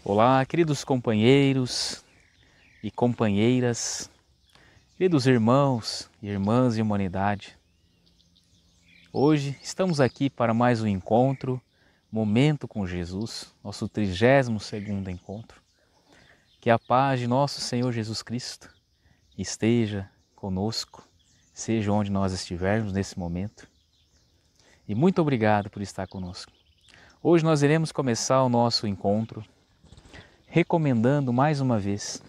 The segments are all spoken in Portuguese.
Olá, queridos companheiros e companheiras, queridos irmãos e irmãs de humanidade. Hoje estamos aqui para mais um encontro, Momento com Jesus, nosso 32º encontro. Que a paz de nosso Senhor Jesus Cristo esteja conosco, seja onde nós estivermos nesse momento. E muito obrigado por estar conosco. Hoje nós iremos começar o nosso encontro recomendando mais uma vez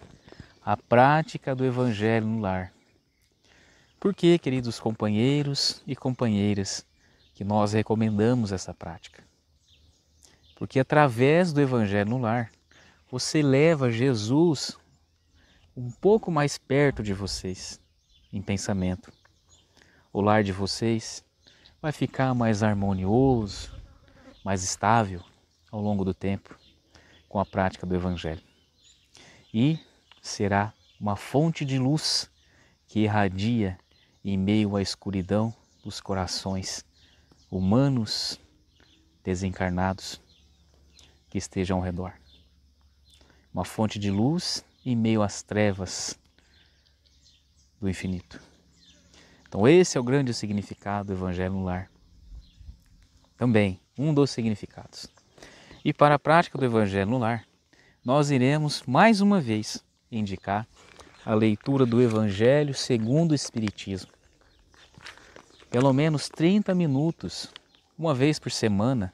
a prática do Evangelho no lar. Por que, queridos companheiros e companheiras, que nós recomendamos essa prática? Porque através do Evangelho no lar, você leva Jesus um pouco mais perto de vocês em pensamento. O lar de vocês vai ficar mais harmonioso, mais estável ao longo do tempo com a prática do Evangelho. E será uma fonte de luz que irradia em meio à escuridão dos corações humanos desencarnados que estejam ao redor. Uma fonte de luz em meio às trevas do infinito. Então esse é o grande significado do Evangelho no lar. Também um dos significados. E para a prática do Evangelho no lar, nós iremos mais uma vez indicar a leitura do Evangelho segundo o Espiritismo. Pelo menos 30 minutos, uma vez por semana,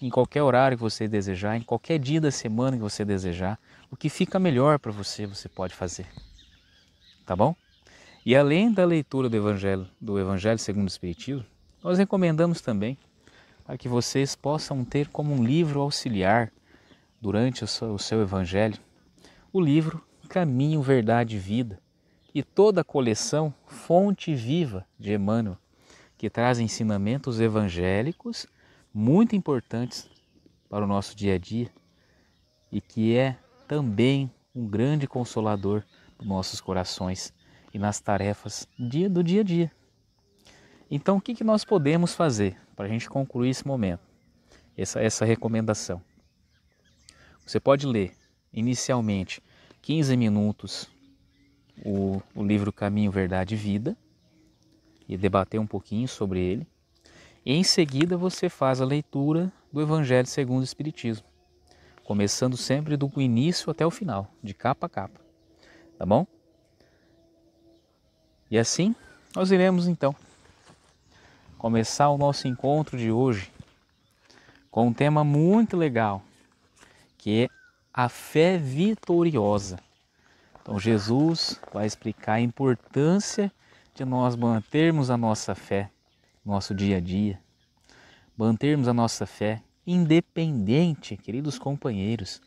em qualquer horário que você desejar, em qualquer dia da semana que você desejar, o que fica melhor para você, você pode fazer. Tá bom? E além da leitura do Evangelho segundo o Espiritismo, nós recomendamos também para que vocês possam ter como um livro auxiliar durante o seu Evangelho, o livro Caminho, Verdade e Vida e toda a coleção Fonte Viva de Emmanuel, que traz ensinamentos evangélicos muito importantes para o nosso dia a dia e que é também um grande consolador dos nossos corações e nas tarefas do dia a dia. Então, o que nós podemos fazer para a gente concluir esse momento, essa recomendação? Você pode ler inicialmente 15 minutos o livro Caminho, Verdade e Vida e debater um pouquinho sobre ele. E em seguida você faz a leitura do Evangelho segundo o Espiritismo, começando sempre do início até o final, de capa a capa, tá bom? E assim nós iremos então começar o nosso encontro de hoje com um tema muito legal, que é a fé vitoriosa. Então Jesus vai explicar a importância de nós mantermos a nossa fé no nosso dia a dia, mantermos a nossa fé independente, queridos companheiros,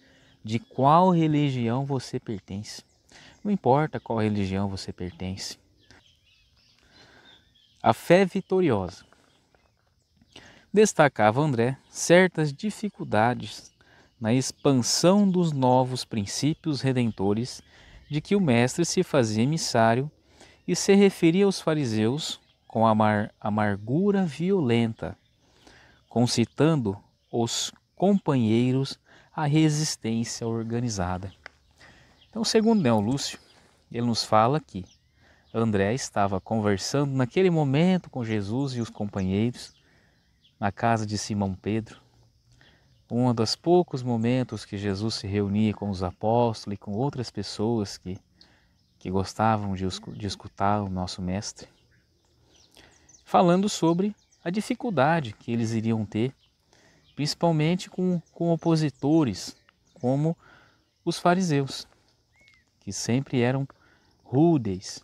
de qual religião você pertence. Não importa qual religião você pertence. A fé vitoriosa. Destacava André certas dificuldades na expansão dos novos princípios redentores de que o mestre se fazia emissário e se referia aos fariseus com amargura violenta, concitando os companheiros à resistência organizada. Então, segundo Neo Lúcio, ele nos fala que André estava conversando naquele momento com Jesus e os companheiros na casa de Simão Pedro, um dos poucos momentos que Jesus se reunia com os apóstolos e com outras pessoas que gostavam de escutar o nosso mestre, falando sobre a dificuldade que eles iriam ter, principalmente com opositores, como os fariseus, que sempre eram rudes,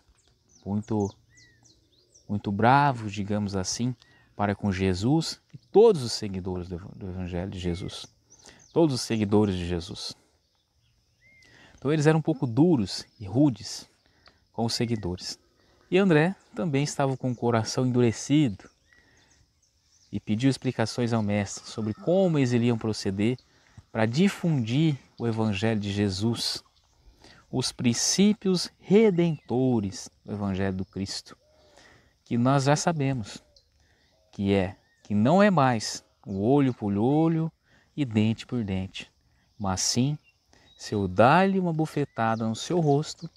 muito bravos, digamos assim, para com Jesus e todos os seguidores do Evangelho de Jesus, todos os seguidores de Jesus. Então eles eram um pouco duros e rudes com os seguidores. E André também estava com o coração endurecido e pediu explicações ao mestre sobre como eles iriam proceder para difundir o Evangelho de Jesus, os princípios redentores do Evangelho do Cristo, que nós já sabemos que não é mais o olho por olho e dente por dente, mas sim Se eu dar-lhe uma bufetada no seu rosto,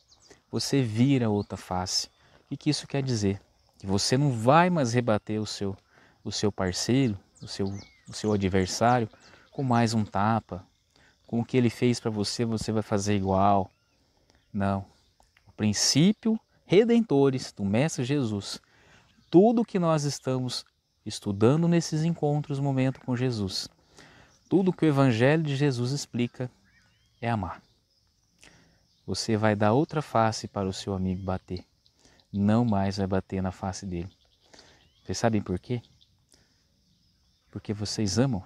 você vira outra face. O que isso quer dizer? Que você não vai mais rebater o seu parceiro, o seu adversário com mais um tapa. Com o que ele fez para você, você vai fazer igual. Não. O princípio redentores do Mestre Jesus, tudo que nós estamos estudando nesses encontros, momento com Jesus, tudo que o Evangelho de Jesus explica é amar. Você vai dar outra face para o seu amigo bater. Não mais vai bater na face dele. Vocês sabem por quê? Porque vocês amam.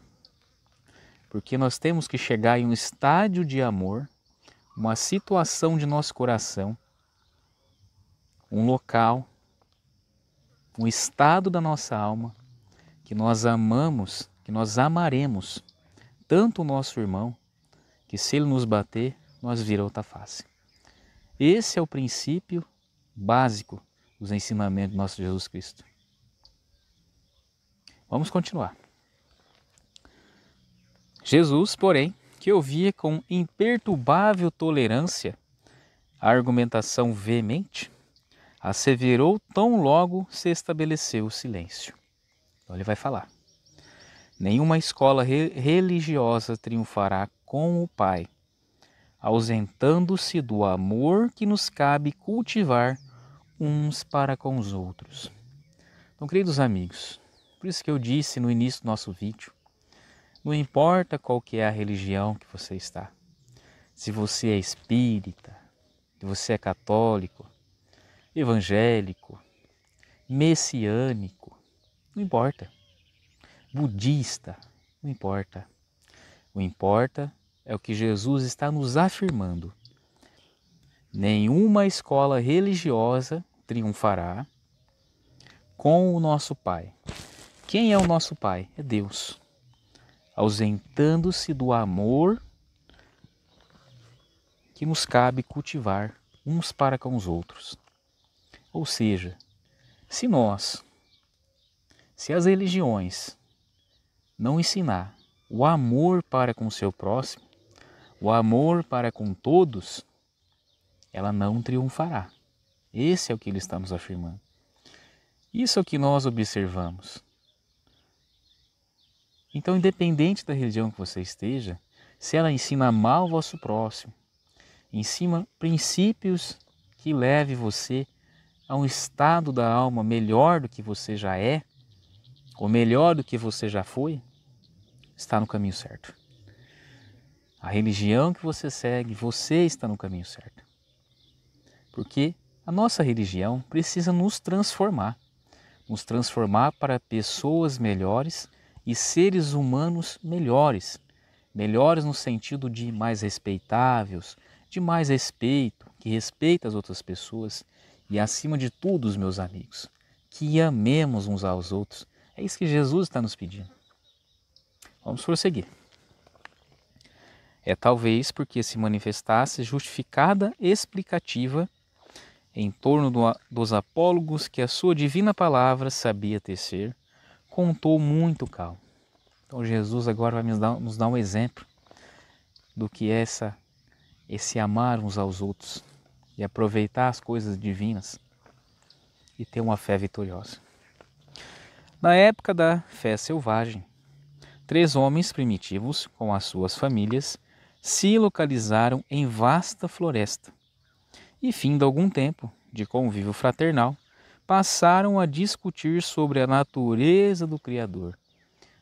Porque nós temos que chegar em um estádio de amor, uma situação de nosso coração, um local, um estado da nossa alma, que nós amamos, que nós amaremos tanto o nosso irmão, que se ele nos bater, nós vira outra face. Esse é o princípio básico dos ensinamentos do nosso Jesus Cristo. Vamos continuar. Jesus, porém, que ouvia com imperturbável tolerância a argumentação veemente, asseverou tão logo se estabeleceu o silêncio. Então ele vai falar. Nenhuma escola religiosa triunfará com o Pai, ausentando-se do amor que nos cabe cultivar uns para com os outros. Então, queridos amigos, por isso que eu disse no início do nosso vídeo, não importa qual que é a religião que você está, se você é espírita, se você é católico, evangélico, messiânico, não importa, budista, não importa. O importa é o que Jesus está nos afirmando. Nenhuma escola religiosa triunfará com o nosso Pai. Quem é o nosso Pai? É Deus. Ausentando-se do amor que nos cabe cultivar uns para com os outros. Ou seja, se as religiões não ensinar o amor para com o seu próximo, o amor para com todos, ela não triunfará. Esse é o que ele está nos afirmando. Isso é o que nós observamos. Então, independente da religião que você esteja, se ela ensina a amar o vosso próximo, ensina princípios que leve você a um estado da alma melhor do que você já é, ou melhor do que você já foi, está no caminho certo. A religião que você segue, você está no caminho certo. Porque a nossa religião precisa nos transformar para pessoas melhores e seres humanos melhores. Melhores no sentido de mais respeitáveis, de mais respeito, que respeita as outras pessoas e, acima de tudo, os meus amigos, que amemos uns aos outros. É isso que Jesus está nos pedindo. Vamos prosseguir. É talvez porque se manifestasse justificada explicativa em torno dos apólogos que a sua divina palavra sabia tecer, contou muito calmo. Então Jesus agora vai nos dar um exemplo do que é esse amar uns aos outros e aproveitar as coisas divinas e ter uma fé vitoriosa. Na época da fé selvagem, 3 homens primitivos, com as suas famílias, se localizaram em vasta floresta e, findo algum tempo de convívio fraternal, passaram a discutir sobre a natureza do Criador.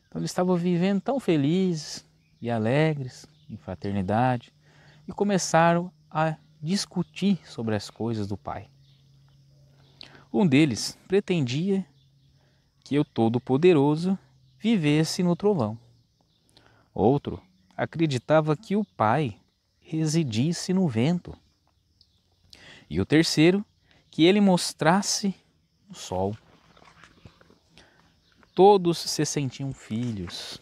Então eles estavam vivendo tão felizes e alegres, em fraternidade, e começaram a discutir sobre as coisas do Pai. Um deles pretendia que o Todo-Poderoso vivesse no trovão. Outro acreditava que o Pai residisse no vento. E o terceiro, que ele mostrasse o sol. Todos se sentiam filhos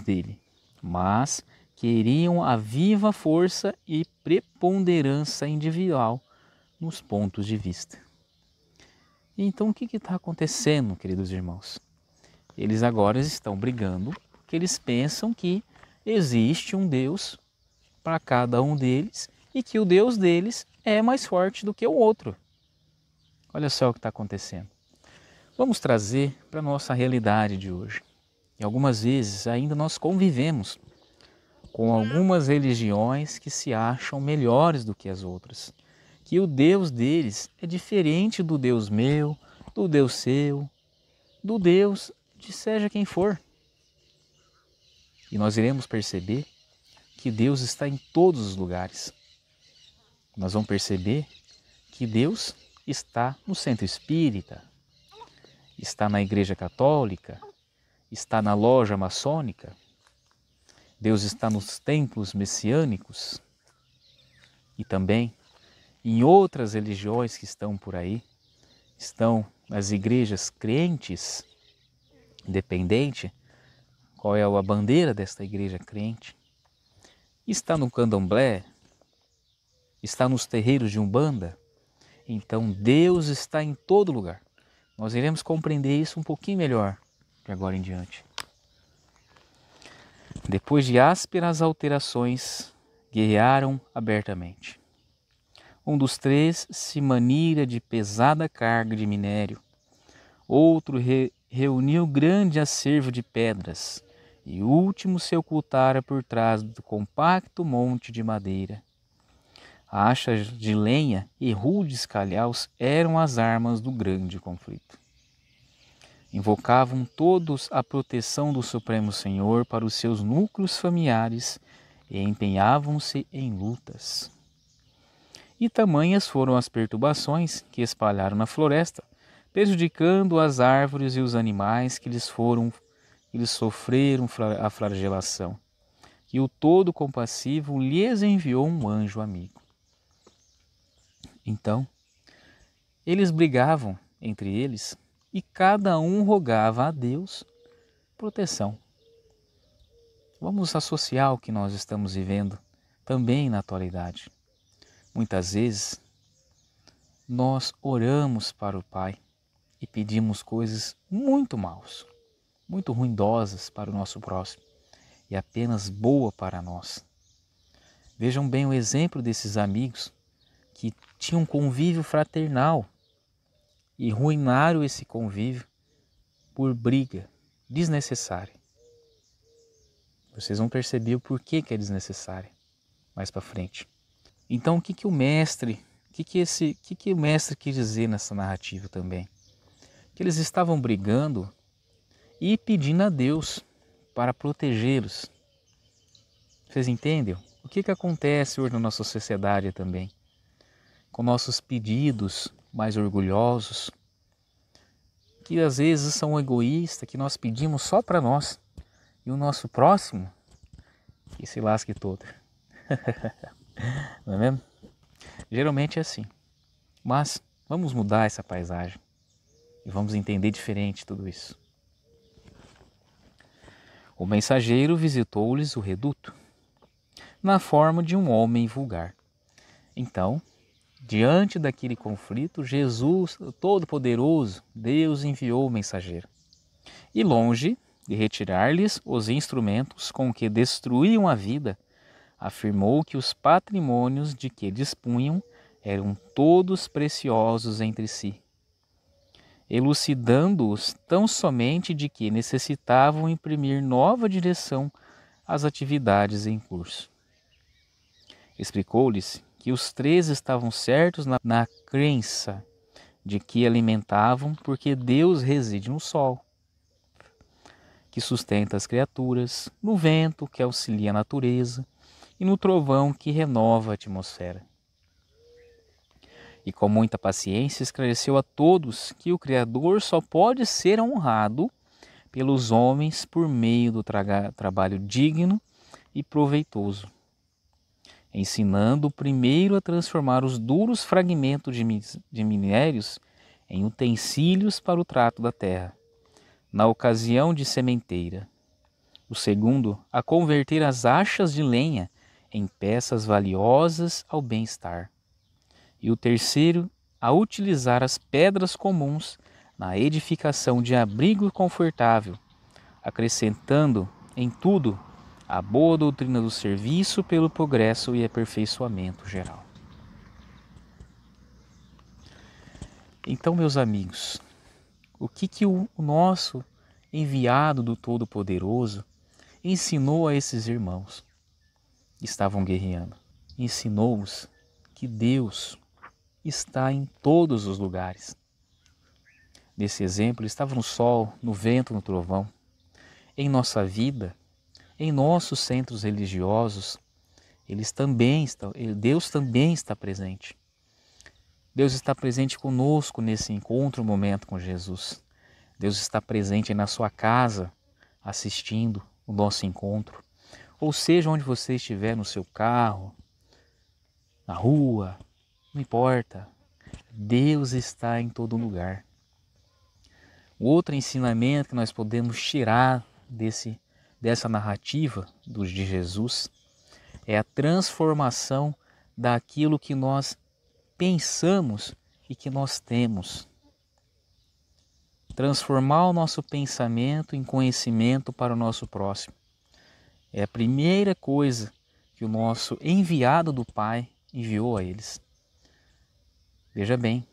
dele, mas queriam a viva força e preponderância individual nos pontos de vista. Então o que está acontecendo, queridos irmãos? Eles agora estão brigando porque eles pensam que existe um Deus para cada um deles e que o Deus deles é mais forte do que o outro. Olha só o que está acontecendo. Vamos trazer para a nossa realidade de hoje. E algumas vezes ainda nós convivemos com algumas religiões que se acham melhores do que as outras. Que o Deus deles é diferente do Deus meu, do Deus seu, do Deus de seja quem for. E nós iremos perceber que Deus está em todos os lugares. Nós vamos perceber que Deus está no centro espírita, está na igreja católica, está na loja maçônica, Deus está nos templos messiânicos e também em outras religiões que estão por aí, estão nas igrejas crentes, independente qual é a bandeira desta igreja crente, está no candomblé, está nos terreiros de Umbanda. Então Deus está em todo lugar. Nós iremos compreender isso um pouquinho melhor de agora em diante. Depois de ásperas alterações, guerrearam abertamente. Um dos três se manira de pesada carga de minério. Outro reuniu grande acervo de pedras. E o último se ocultara por trás do compacto monte de madeira. Achas de lenha e rudes calhaus eram as armas do grande conflito. Invocavam todos a proteção do Supremo Senhor para os seus núcleos familiares e empenhavam-se em lutas. E tamanhas foram as perturbações que espalharam na floresta, prejudicando as árvores e os animais que eles sofreram a flagelação, que o todo compassivo lhes enviou um anjo amigo. Então, eles brigavam entre eles e cada um rogava a Deus proteção. Vamos associar o que nós estamos vivendo também na atualidade. Muitas vezes, nós oramos para o Pai e pedimos coisas muito maus, muito ruidosas para o nosso próximo e apenas boa para nós. Vejam bem o exemplo desses amigos que tinham um convívio fraternal e ruinaram esse convívio por briga desnecessária. Vocês vão perceber o porquê que é desnecessária mais para frente. Então, o que o mestre quis dizer nessa narrativa também? Que eles estavam brigando e pedindo a Deus para protegê-los. Vocês entendem? O que acontece hoje na nossa sociedade também? Com nossos pedidos mais orgulhosos, que às vezes são egoístas, que nós pedimos só para nós, e o nosso próximo, que se lasque todo. Não é mesmo? Geralmente é assim. Mas vamos mudar essa paisagem e vamos entender diferente tudo isso. O mensageiro visitou-lhes o reduto, na forma de um homem vulgar. Então, diante daquele conflito, Jesus, o Todo-Poderoso, Deus enviou o mensageiro. E longe de retirar-lhes os instrumentos com que destruíam a vida, afirmou que os patrimônios de que dispunham eram todos preciosos entre si, elucidando-os tão somente de que necessitavam imprimir nova direção às atividades em curso. Explicou-lhes que os três estavam certos na crença de que alimentavam porque Deus reside no sol, que sustenta as criaturas, no vento que auxilia a natureza e no trovão que renova a atmosfera. E com muita paciência esclareceu a todos que o Criador só pode ser honrado pelos homens por meio do trabalho digno e proveitoso, ensinando primeiro a transformar os duros fragmentos de minérios em utensílios para o trato da terra, na ocasião de sementeira. O segundo, a converter as achas de lenha em peças valiosas ao bem-estar. E o terceiro, a utilizar as pedras comuns na edificação de abrigo confortável, acrescentando em tudo a boa doutrina do serviço pelo progresso e aperfeiçoamento geral. Então, meus amigos, o que o nosso enviado do Todo-Poderoso ensinou a esses irmãos que estavam guerreando? Ensinou-os que Deus está em todos os lugares. Nesse exemplo, ele estava no sol, no vento, no trovão. Em nossa vida, em nossos centros religiosos, Deus também está presente. Deus está presente conosco nesse encontro, momento com Jesus. Deus está presente na sua casa, assistindo o nosso encontro. Ou seja, onde você estiver, no seu carro, na rua, não importa. Deus está em todo lugar. O outro ensinamento que nós podemos tirar dessa narrativa de Jesus é a transformação daquilo que nós pensamos e que nós temos. Transformar o nosso pensamento em conhecimento para o nosso próximo. É a primeira coisa que o nosso enviado do Pai enviou a eles. Veja bem,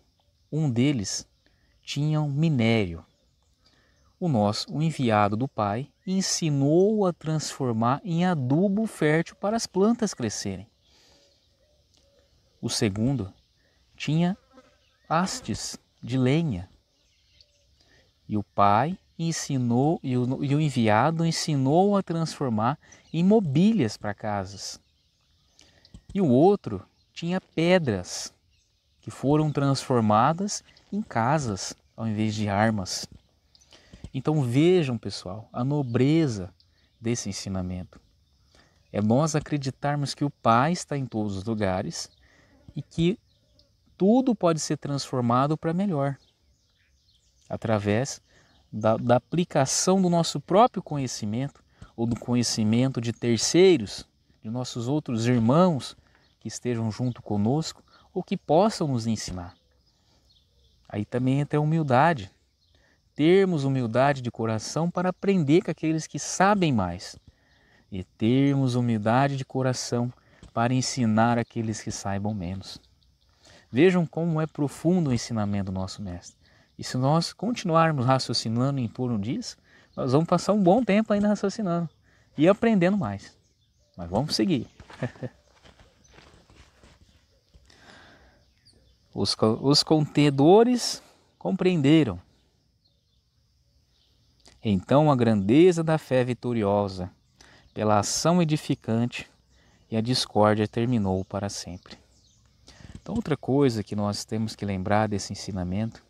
um deles tinha um minério. O enviado do Pai ensinou a transformar em adubo fértil para as plantas crescerem. O segundo tinha hastes de lenha. E o Pai ensinou, e o enviado ensinou a transformar em mobílias para casas. E o outro tinha pedras que foram transformadas em casas ao invés de armas. Então vejam, pessoal, a nobreza desse ensinamento. É nós acreditarmos que o Pai está em todos os lugares e que tudo pode ser transformado para melhor, através da aplicação do nosso próprio conhecimento ou do conhecimento de terceiros, de nossos outros irmãos que estejam junto conosco ou que possam nos ensinar. Aí também entra a humildade. Termos humildade de coração para aprender com aqueles que sabem mais. E termos humildade de coração para ensinar aqueles que saibam menos. Vejam como é profundo o ensinamento do nosso Mestre. E se nós continuarmos raciocinando em torno disso, nós vamos passar um bom tempo ainda raciocinando e aprendendo mais. Mas vamos seguir. Os contendores compreenderam. Então a grandeza da fé vitoriosa, pela ação edificante, e a discórdia terminou para sempre. Então outra coisa que nós temos que lembrar desse ensinamento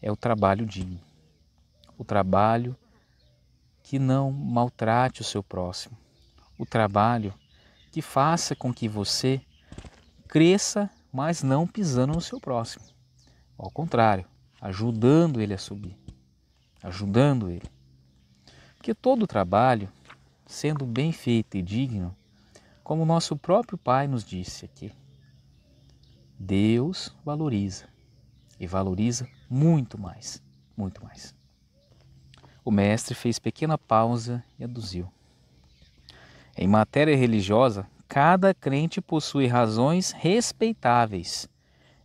é o trabalho digno. O trabalho que não maltrate o seu próximo. O trabalho que faça com que você cresça, mas não pisando no seu próximo. Ao contrário, ajudando ele a subir. Ajudando ele. Porque todo trabalho, sendo bem feito e digno, como o nosso próprio Pai nos disse aqui, Deus valoriza. E valoriza muito mais, muito mais. O mestre fez pequena pausa e aduziu. Em matéria religiosa, cada crente possui razões respeitáveis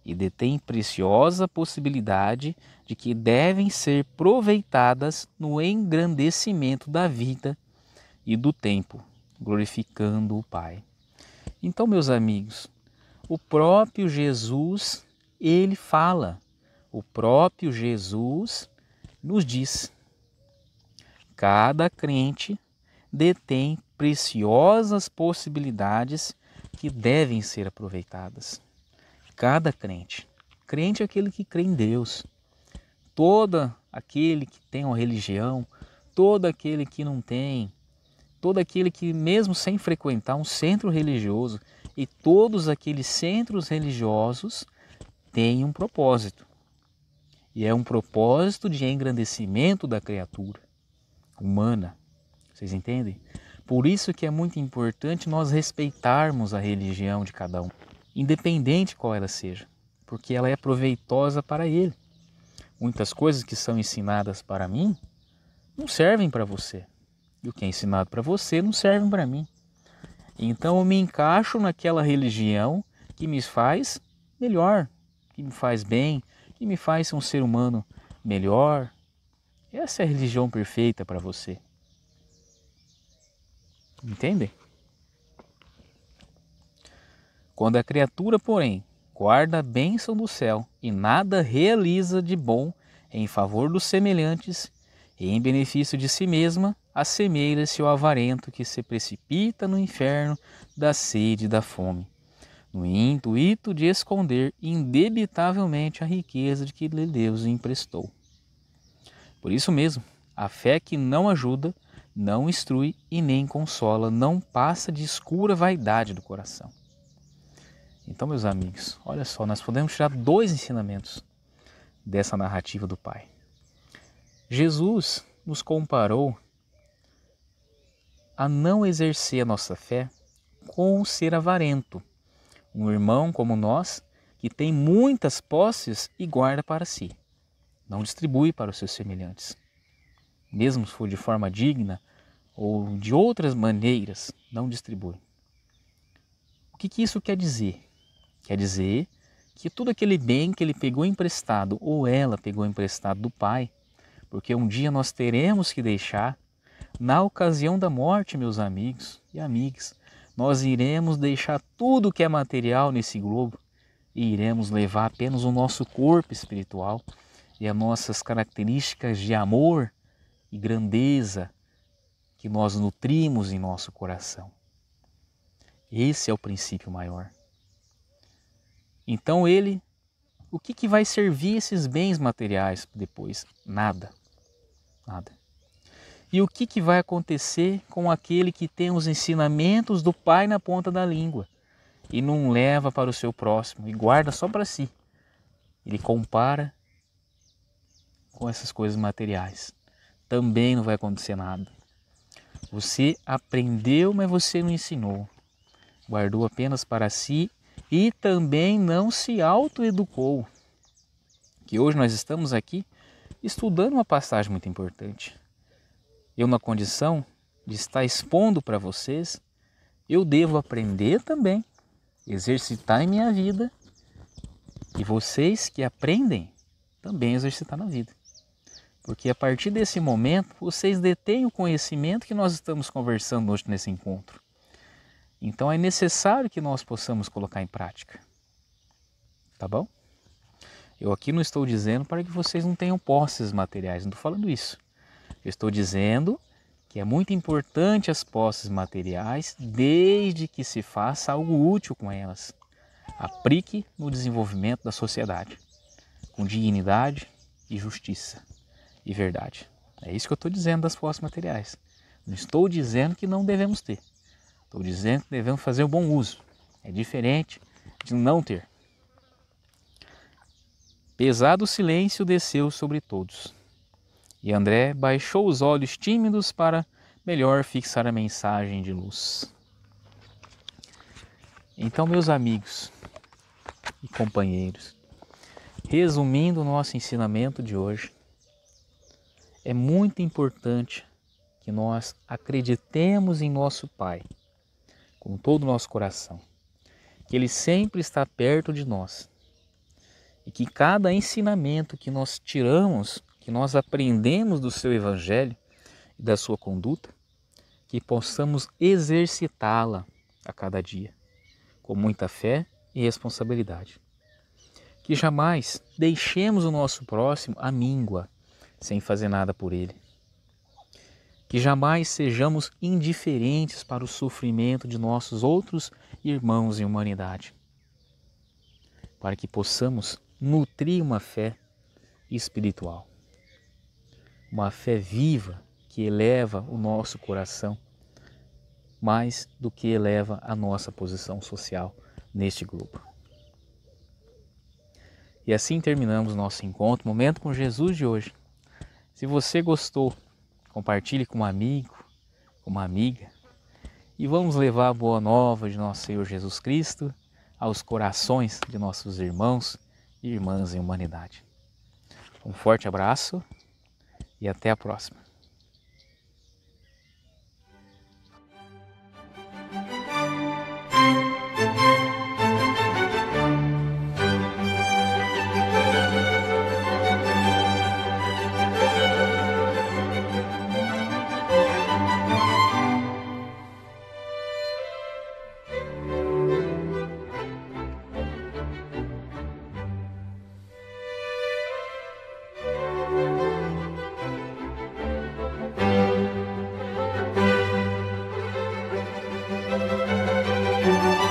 e detém preciosa possibilidade de que devem ser proveitadas no engrandecimento da vida e do tempo, glorificando o Pai. Então, meus amigos, o próprio Jesus, ele fala, o próprio Jesus nos diz: cada crente detém preciosas possibilidades que devem ser aproveitadas. Cada crente. Crente é aquele que crê em Deus. Todo aquele que tem uma religião, todo aquele que não tem, todo aquele que mesmo sem frequentar um centro religioso, e todos aqueles centros religiosos têm um propósito. E é um propósito de engrandecimento da criatura humana. Vocês entendem? Por isso que é muito importante nós respeitarmos a religião de cada um, independente qual ela seja, porque ela é proveitosa para ele. Muitas coisas que são ensinadas para mim não servem para você. E o que é ensinado para você não serve para mim. Então eu me encaixo naquela religião que me faz melhor, que me faz bem, que me faz ser um ser humano melhor. Essa é a religião perfeita para você. Entende? Quando a criatura, porém, guarda a bênção do céu e nada realiza de bom em favor dos semelhantes e em benefício de si mesma, assemelha-se ao avarento que se precipita no inferno da sede e da fome, no intuito de esconder indebitavelmente a riqueza de que Deus lhe emprestou. Por isso mesmo, a fé que não ajuda, não instrui e nem consola, não passa de escura vaidade do coração. Então, meus amigos, olha só, nós podemos tirar 2 ensinamentos dessa narrativa do Pai. Jesus nos comparou a não exercer a nossa fé com o ser avarento, um irmão como nós que tem muitas posses e guarda para si, não distribui para os seus semelhantes. Mesmo se for de forma digna ou de outras maneiras, não distribui. O que isso quer dizer? Quer dizer que tudo aquele bem que ele pegou emprestado ou ela pegou emprestado do Pai, porque um dia nós teremos que deixar, na ocasião da morte, meus amigos e amigas, nós iremos deixar tudo que é material nesse globo e iremos levar apenas o nosso corpo espiritual e as nossas características de amor e grandeza que nós nutrimos em nosso coração. Esse é o princípio maior. Então o que vai servir esses bens materiais depois? Nada. Nada. E o que vai acontecer com aquele que tem os ensinamentos do Pai na ponta da língua e não leva para o seu próximo e guarda só para si? Ele compara com essas coisas materiais. Também não vai acontecer nada. Você aprendeu, mas você não ensinou. Guardou apenas para si e também não se autoeducou. Que hoje nós estamos aqui estudando uma passagem muito importante. Eu, na condição de estar expondo para vocês, eu devo aprender também, exercitar em minha vida, e vocês que aprendem, também exercitar na vida. Porque a partir desse momento, vocês detêm o conhecimento que nós estamos conversando hoje nesse encontro. Então é necessário que nós possamos colocar em prática. Tá bom? Eu aqui não estou dizendo para que vocês não tenham posses materiais, não estou falando isso. Eu estou dizendo que é muito importante as posses materiais, desde que se faça algo útil com elas. Aplique no desenvolvimento da sociedade, com dignidade e justiça e verdade. É isso que eu estou dizendo das posses materiais. Não estou dizendo que não devemos ter. Estou dizendo que devemos fazer o bom uso. É diferente de não ter. Pesado silêncio desceu sobre todos. E André baixou os olhos tímidos para melhor fixar a mensagem de luz. Então, meus amigos e companheiros, resumindo o nosso ensinamento de hoje, é muito importante que nós acreditemos em nosso Pai, com todo o nosso coração, que Ele sempre está perto de nós e que cada ensinamento que nós tiramos, que nós aprendemos do seu Evangelho e da sua conduta, que possamos exercitá-la a cada dia, com muita fé e responsabilidade. Que jamais deixemos o nosso próximo à míngua, sem fazer nada por ele. Que jamais sejamos indiferentes para o sofrimento de nossos outros irmãos em humanidade. Para que possamos nutrir uma fé espiritual. Uma fé viva que eleva o nosso coração mais do que eleva a nossa posição social neste grupo. E assim terminamos nosso encontro, Momento com Jesus de hoje. Se você gostou, compartilhe com um amigo, com uma amiga, e vamos levar a boa nova de nosso Senhor Jesus Cristo aos corações de nossos irmãos e irmãs em humanidade. Um forte abraço e até a próxima. Música